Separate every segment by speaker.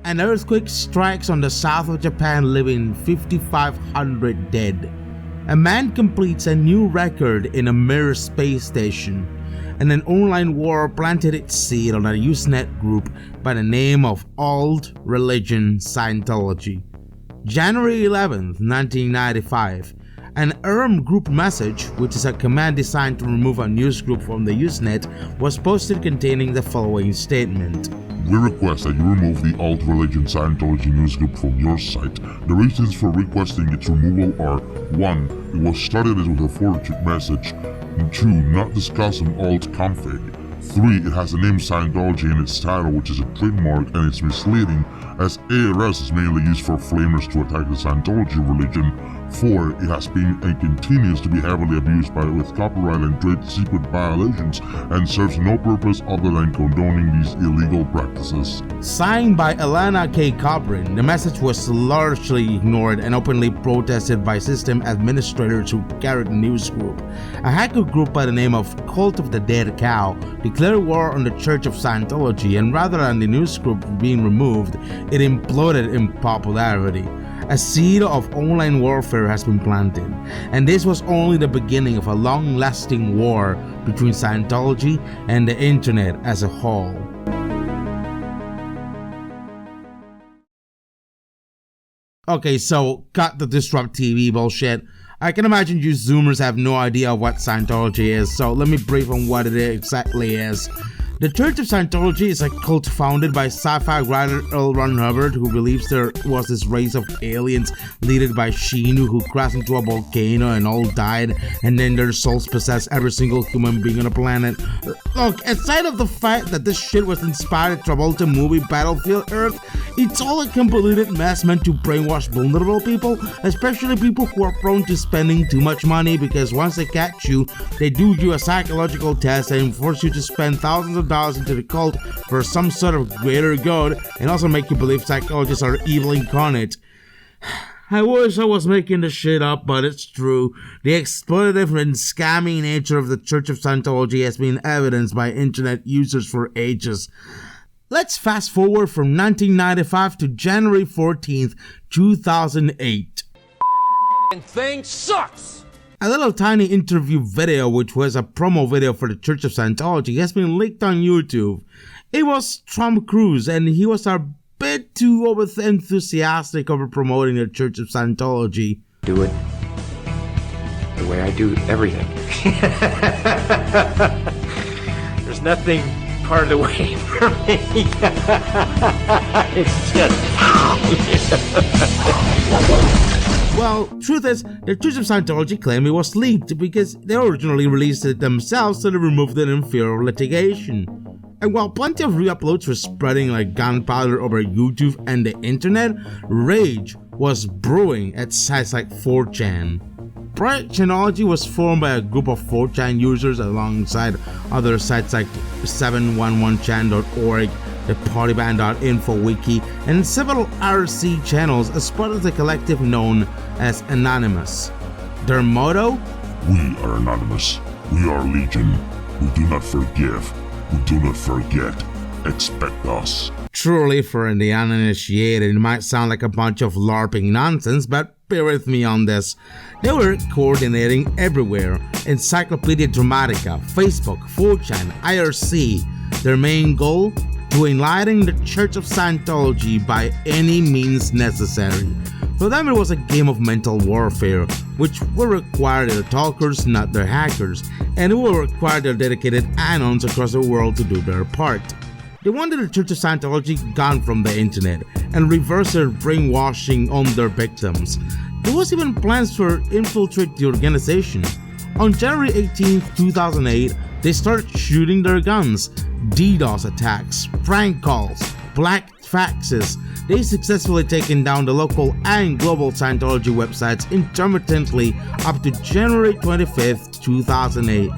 Speaker 1: An earthquake strikes on the south of Japan, leaving 5,500 dead. A man completes a new record in a mirror space station. And an online war planted its seed on a Usenet group by the name of Alt Religion Scientology. January 11th, 1995. An group message, which is a command designed to remove a news group from the Usenet, was posted containing the following statement.
Speaker 2: We request that you remove the Alt Religion Scientology newsgroup from your site. The reasons for requesting its removal are 1. It was started as with a forwarded message. 2. Not discuss an alt config. 3. It has the name Scientology in its title, which is a trademark, and it's misleading, as ARS is mainly used for flamers to attack the Scientology religion. 4. It has been and continues to be heavily abused with copyright and trade secret violations and serves no purpose other than condoning these illegal practices.
Speaker 1: Signed by Elena K. Cobrin, the message was largely ignored and openly protested by system administrators who carried the news group. A hacker group by the name of Cult of the Dead Cow declared war on the Church of Scientology, and rather than the news group being removed, it imploded in popularity. A seed of online warfare has been planted, and this was only the beginning of a long-lasting war between Scientology and the internet as a whole. Okay, so cut the Disrupt TV bullshit. I can imagine you Zoomers have no idea what Scientology is, so let me brief on what it exactly is. The Church of Scientology is a cult founded by sci-fi writer L. Ron Hubbard, who believes there was this race of aliens led by Xenu who crashed into a volcano and all died, and then their souls possess every single human being on the planet. Look, aside of the fact that this shit was inspired Travolta movie Battlefield Earth, it's all a convoluted mess meant to brainwash vulnerable people, especially people who are prone to spending too much money, because once they catch you, they do you a psychological test and force you to spend thousands of dollars into the cult for some sort of greater good, and also make you believe psychologists are evil incarnate. I wish I was making this shit up, but it's true. The exploitative and scammy nature of the Church of Scientology has been evidenced by internet users for ages. Let's fast forward from 1995 to January 14th, 2008.
Speaker 3: Thing sucks!
Speaker 1: A little tiny interview video, which was a promo video for the Church of Scientology, has been leaked on YouTube. It was Tom Cruise, and he was a bit too enthusiastic over promoting the Church of Scientology.
Speaker 4: Do it the way I do everything. There's nothing part of the way for me. It's just...
Speaker 1: Well, truth is, the Church of Scientology claimed it was leaked because they originally released it themselves, so they removed it in fear of litigation. And while plenty of re-uploads were spreading like gunpowder over YouTube and the internet, rage was brewing at sites like 4chan. Project Chanology was formed by a group of 4chan users alongside other sites like 711chan.org, the partyband.info wiki, and several RC channels as part of the collective known as Anonymous. Their motto?
Speaker 2: We are Anonymous. We are Legion. We do not forgive. We do not forget. Expect us. Truly,
Speaker 1: for the uninitiated, it might sound like a bunch of LARPing nonsense, but bear with me on this. They were coordinating everywhere: Encyclopedia Dramatica, Facebook, 4chan, IRC. Their main goal? To enlighten the Church of Scientology by any means necessary. For them, it was a game of mental warfare, which will require their talkers, not their hackers, and it will require their dedicated anons across the world to do their part. They wanted the Church of Scientology gone from the internet and reverse their brainwashing on their victims. There was even plans to infiltrate the organization. On January 18, 2008, they started shooting their guns. DDoS attacks, prank calls, black faxes. They successfully taken down the local and global Scientology websites intermittently up to January 25th, 2008.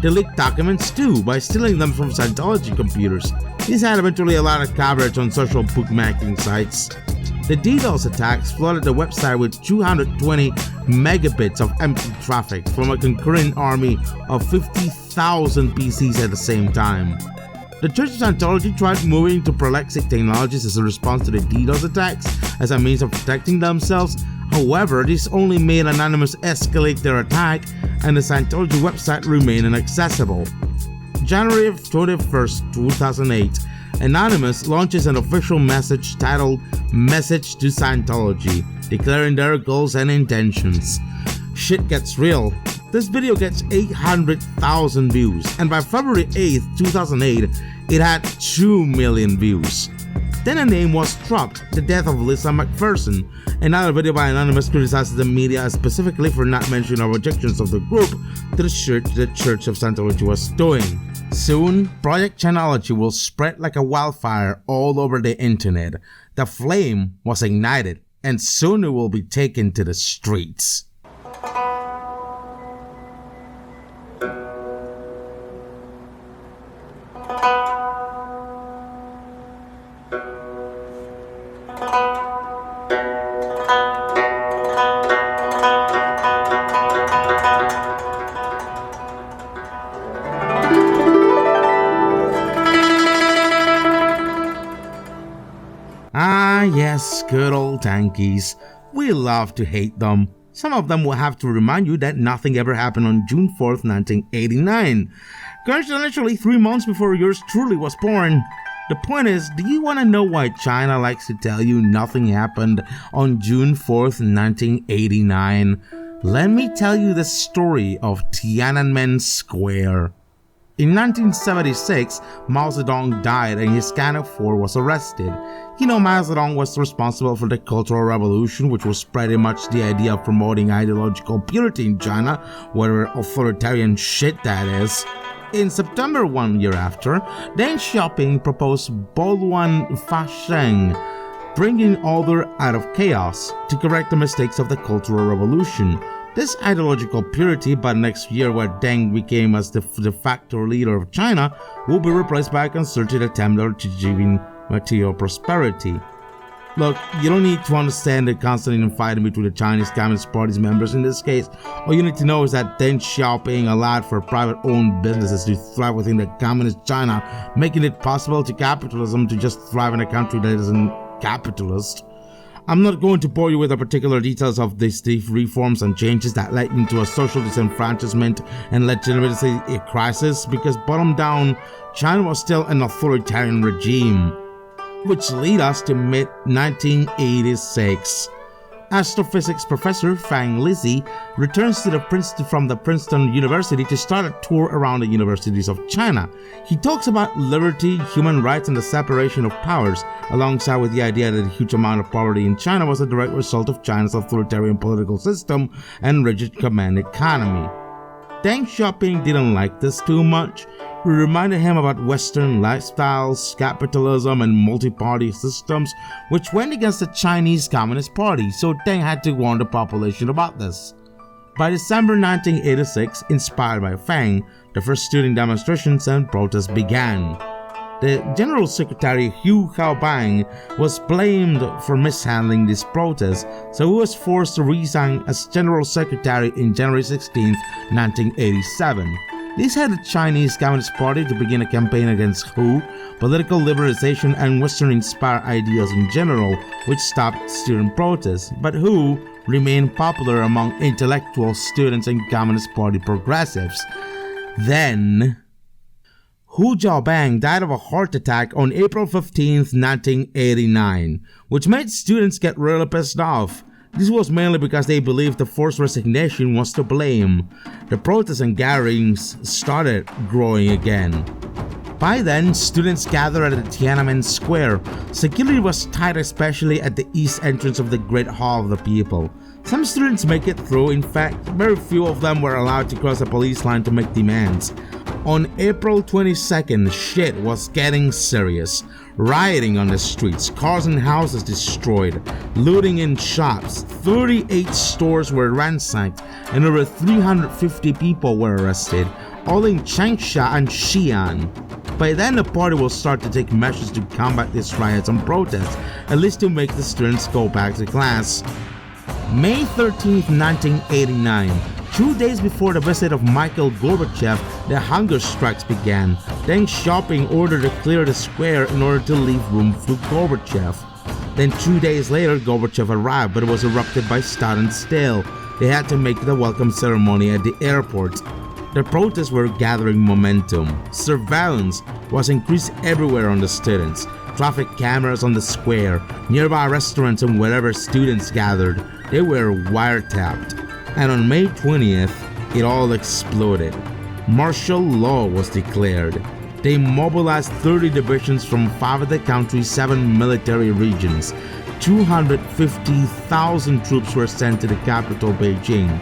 Speaker 1: They leaked documents too by stealing them from Scientology computers. This had eventually a lot of coverage on social bookmarking sites. The DDoS attacks flooded the website with 220 megabits of empty traffic from a concurrent army of 50,000 PCs at the same time. The Church of Scientology tried moving to prolexic technologies as a response to the DDoS attacks as a means of protecting themselves. However, this only made Anonymous escalate their attack, and the Scientology website remained inaccessible. January 21st, 2008, Anonymous launches an official message titled Message to Scientology, declaring their goals and intentions. Shit gets real. This video gets 800,000 views, and by February 8th, 2008, it had 2 million views. Then a name was dropped, the death of Lisa McPherson. Another video by Anonymous criticizes the media specifically for not mentioning our objections of the group to the Church of Scientology was doing. Soon, Project Chanology will spread like a wildfire all over the internet. The flame was ignited, and soon it will be taken to the streets. Ah yes, good old tankies. We love to hate them. Some of them will have to remind you that nothing ever happened on June 4th, 1989. Coincidentally, 3 months before yours truly was born. The point is, do you want to know why China likes to tell you nothing happened on June 4th, 1989? Let me tell you the story of Tiananmen Square. In 1976, Mao Zedong died and his cabinet was arrested. Mao Zedong was responsible for the Cultural Revolution, which was pretty much the idea of promoting ideological purity in China, whatever authoritarian shit that is. In September 1 year after, Deng Xiaoping proposed Baolan Fasheng, bringing order out of chaos to correct the mistakes of the Cultural Revolution. This ideological purity by next year, where Deng became as the de facto leader of China, will be replaced by a concerted attempt at achieving material prosperity. Look, you don't need to understand the constant infighting between the Chinese Communist Party's members in this case. All you need to know is that Deng Xiaoping allowed for private-owned businesses to thrive within the Communist China, making it possible to capitalism to just thrive in a country that isn't capitalist. I'm not going to bore you with the particular details of these reforms and changes that led into a social disenfranchisement and legitimacy crisis, because bottom down, China was still an authoritarian regime, which lead us to mid-1986. Astrophysics professor Fang Lizzie returns to from the Princeton University to start a tour around the universities of China. He talks about liberty, human rights, and the separation of powers, alongside with the idea that the huge amount of poverty in China was a direct result of China's authoritarian political system and rigid command economy. Deng Xiaoping didn't like this too much. We reminded him about Western lifestyles, capitalism, and multi-party systems, which went against the Chinese Communist Party, so Deng had to warn the population about this. By December 1986, inspired by Fang, the first student demonstrations and protests began. The General Secretary Hu Haobang was blamed for mishandling these protests, so he was forced to resign as General Secretary in January 16, 1987. This had the Chinese Communist Party to begin a campaign against Hu, political liberalization, and Western-inspired ideas in general, which stopped student protests, but Hu remained popular among intellectual students and Communist Party progressives. Then, Hu Jiabang died of a heart attack on April 15, 1989, which made students get really pissed off. This was mainly because they believed the forced resignation was to blame. The protests and gatherings started growing again. By then, students gathered at the Tiananmen Square. Security was tight, especially at the east entrance of the Great Hall of the People. Some students make it through. In fact, very few of them were allowed to cross the police line to make demands. On April 22nd, shit was getting serious. Rioting on the streets, cars and houses destroyed, looting in shops, 38 stores were ransacked, and over 350 people were arrested, all in Changsha and Xi'an. By then, the party will start to take measures to combat these riots and protests, at least to make the students go back to class. May 13, 1989, 2 days before the visit of Mikhail Gorbachev, the hunger strikes began. Deng Xiaoping ordered to clear the square in order to leave room for Gorbachev. Then 2 days later, Gorbachev arrived, but was erupted by students still. They had to make the welcome ceremony at the airport. The protests were gathering momentum. Surveillance was increased everywhere on the students. Traffic cameras on the square, nearby restaurants, and wherever students gathered, they were wiretapped. And on May 20th, it all exploded. Martial law was declared. They mobilized 30 divisions from 5 of the country's 7 military regions. 250,000 troops were sent to the capital, Beijing.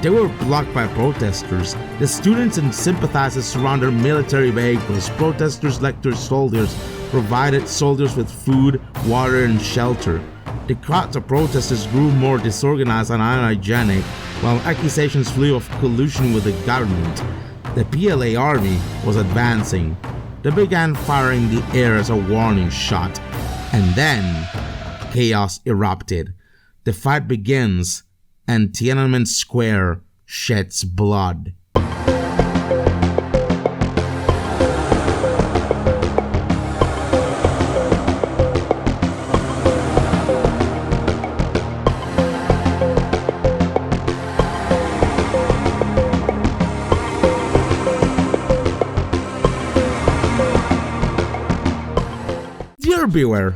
Speaker 1: They were blocked by protesters. The students and sympathizers surrounded military vehicles. Protesters lectured soldiers, provided soldiers with food, water, and shelter. The crowds of protesters grew more disorganized and unhygienic, while accusations flew of collusion with the government. The PLA army was advancing. They began firing the air as a warning shot. And then, chaos erupted. The fight begins, and Tiananmen Square sheds blood. Dear viewer,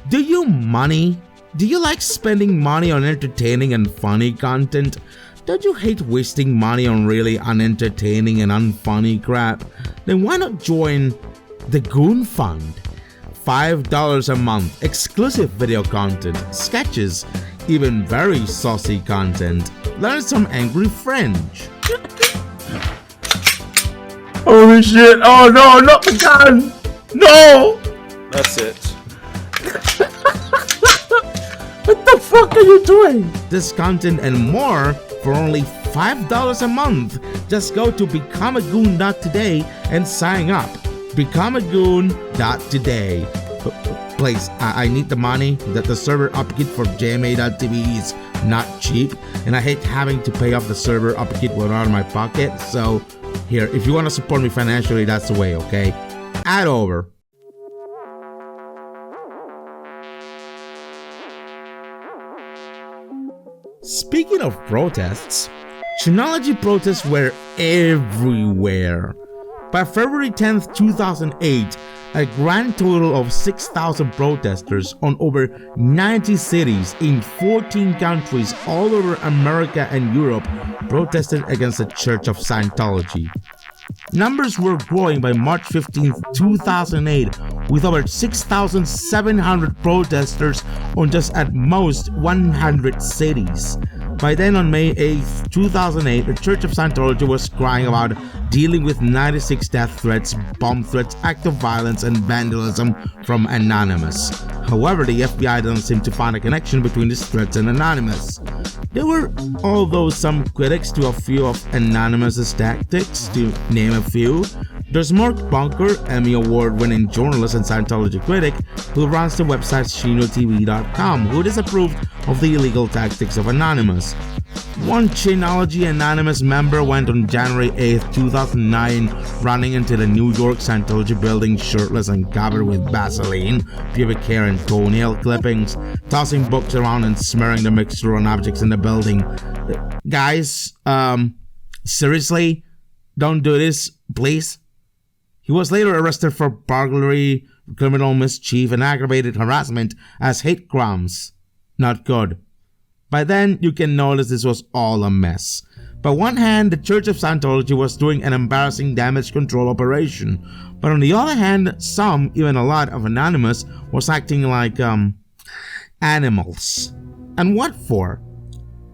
Speaker 1: do you money? Do you like spending money on entertaining and funny content? Don't you hate wasting money on really unentertaining and unfunny crap? Then why not join the Goon Fund? $5 a month, exclusive video content, sketches, even very saucy content. Learn some angry French.
Speaker 5: Holy shit! Oh no, not the gun! No!
Speaker 4: That's it.
Speaker 5: What the fuck are you doing?
Speaker 1: This content and more for only $5 a month. Just go to becomeagoon.today and sign up. Becomeagoon.today. Please, I need the money. That the server upkeep for JMAA.tv is not cheap, and I hate having to pay off the server upkeep out of my pocket. So here, if you want to support me financially, that's the way, okay? Add over. Speaking of protests, Chanology protests were everywhere. By February 10th, 2008, a grand total of 6,000 protesters on over 90 cities in 14 countries all over America and Europe protested against the Church of Scientology. Numbers were growing by March 15, 2008, with over 6,700 protesters on just at most 100 cities. By then, on May 8, 2008, the Church of Scientology was crying about dealing with 96 death threats, bomb threats, acts of violence, and vandalism from Anonymous. However, the FBI doesn't seem to find a connection between these threats and Anonymous. There were, although, some critics to a few of Anonymous's tactics, to name a few. There's Mark Bunker, Emmy Award-winning journalist and Scientology critic, who runs the website ChinoTV.com, who disapproved of the illegal tactics of Anonymous. One Chanology Anonymous member went on January 8, 2009, running into the New York Scientology building shirtless and covered with Vaseline, pubic hair, and toenail clippings, tossing books around and smearing the mixture on objects in the building. Guys, seriously, don't do this, please. He was later arrested for burglary, criminal mischief, and aggravated harassment as hate crimes. Not good. By then, you can notice this was all a mess. By one hand, the Church of Scientology was doing an embarrassing damage control operation, but on the other hand, some, even a lot of Anonymous, was acting like, animals. And what for?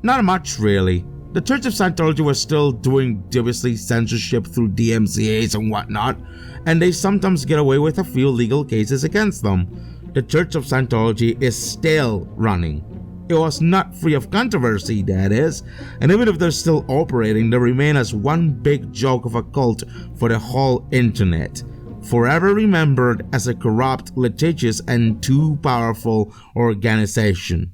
Speaker 1: Not much, really. The Church of Scientology was still doing dubiously censorship through DMCAs and whatnot, and they sometimes get away with a few legal cases against them. The Church of Scientology is still running. It was not free of controversy, that is, and even if they're still operating, they remain as one big joke of a cult for the whole internet, forever remembered as a corrupt, litigious, and too powerful organization.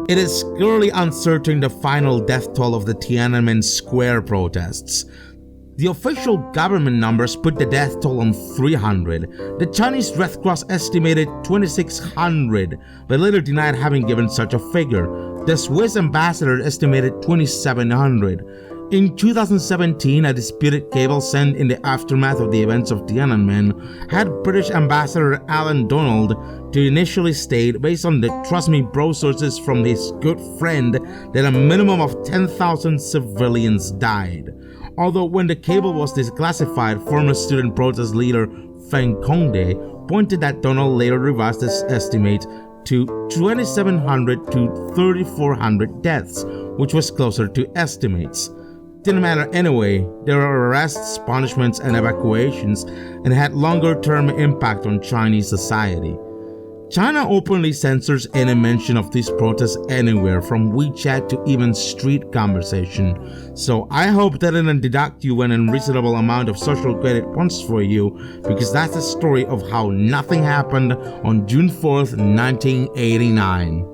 Speaker 1: It is clearly uncertain the final death toll of the Tiananmen Square protests. The official government numbers put the death toll on 300. The Chinese Red Cross estimated 2,600, but later denied having given such a figure. The Swiss ambassador estimated 2,700. In 2017, a disputed cable sent in the aftermath of the events of Tiananmen had British Ambassador Alan Donald to initially state, based on the Trust Me Bro sources from his good friend, that a minimum of 10,000 civilians died. Although when the cable was declassified, former student protest leader Feng Congde pointed that Donald later revised his estimate to 2,700 to 3,400 deaths, which was closer to estimates. Didn't matter anyway, there were arrests, punishments, and evacuations, and had longer-term impact on Chinese society. China openly censors any mention of these protests anywhere, from WeChat to even street conversation. So I hope that didn't deduct you an unreasonable amount of social credit points for you, because that's the story of how nothing happened on June 4th, 1989.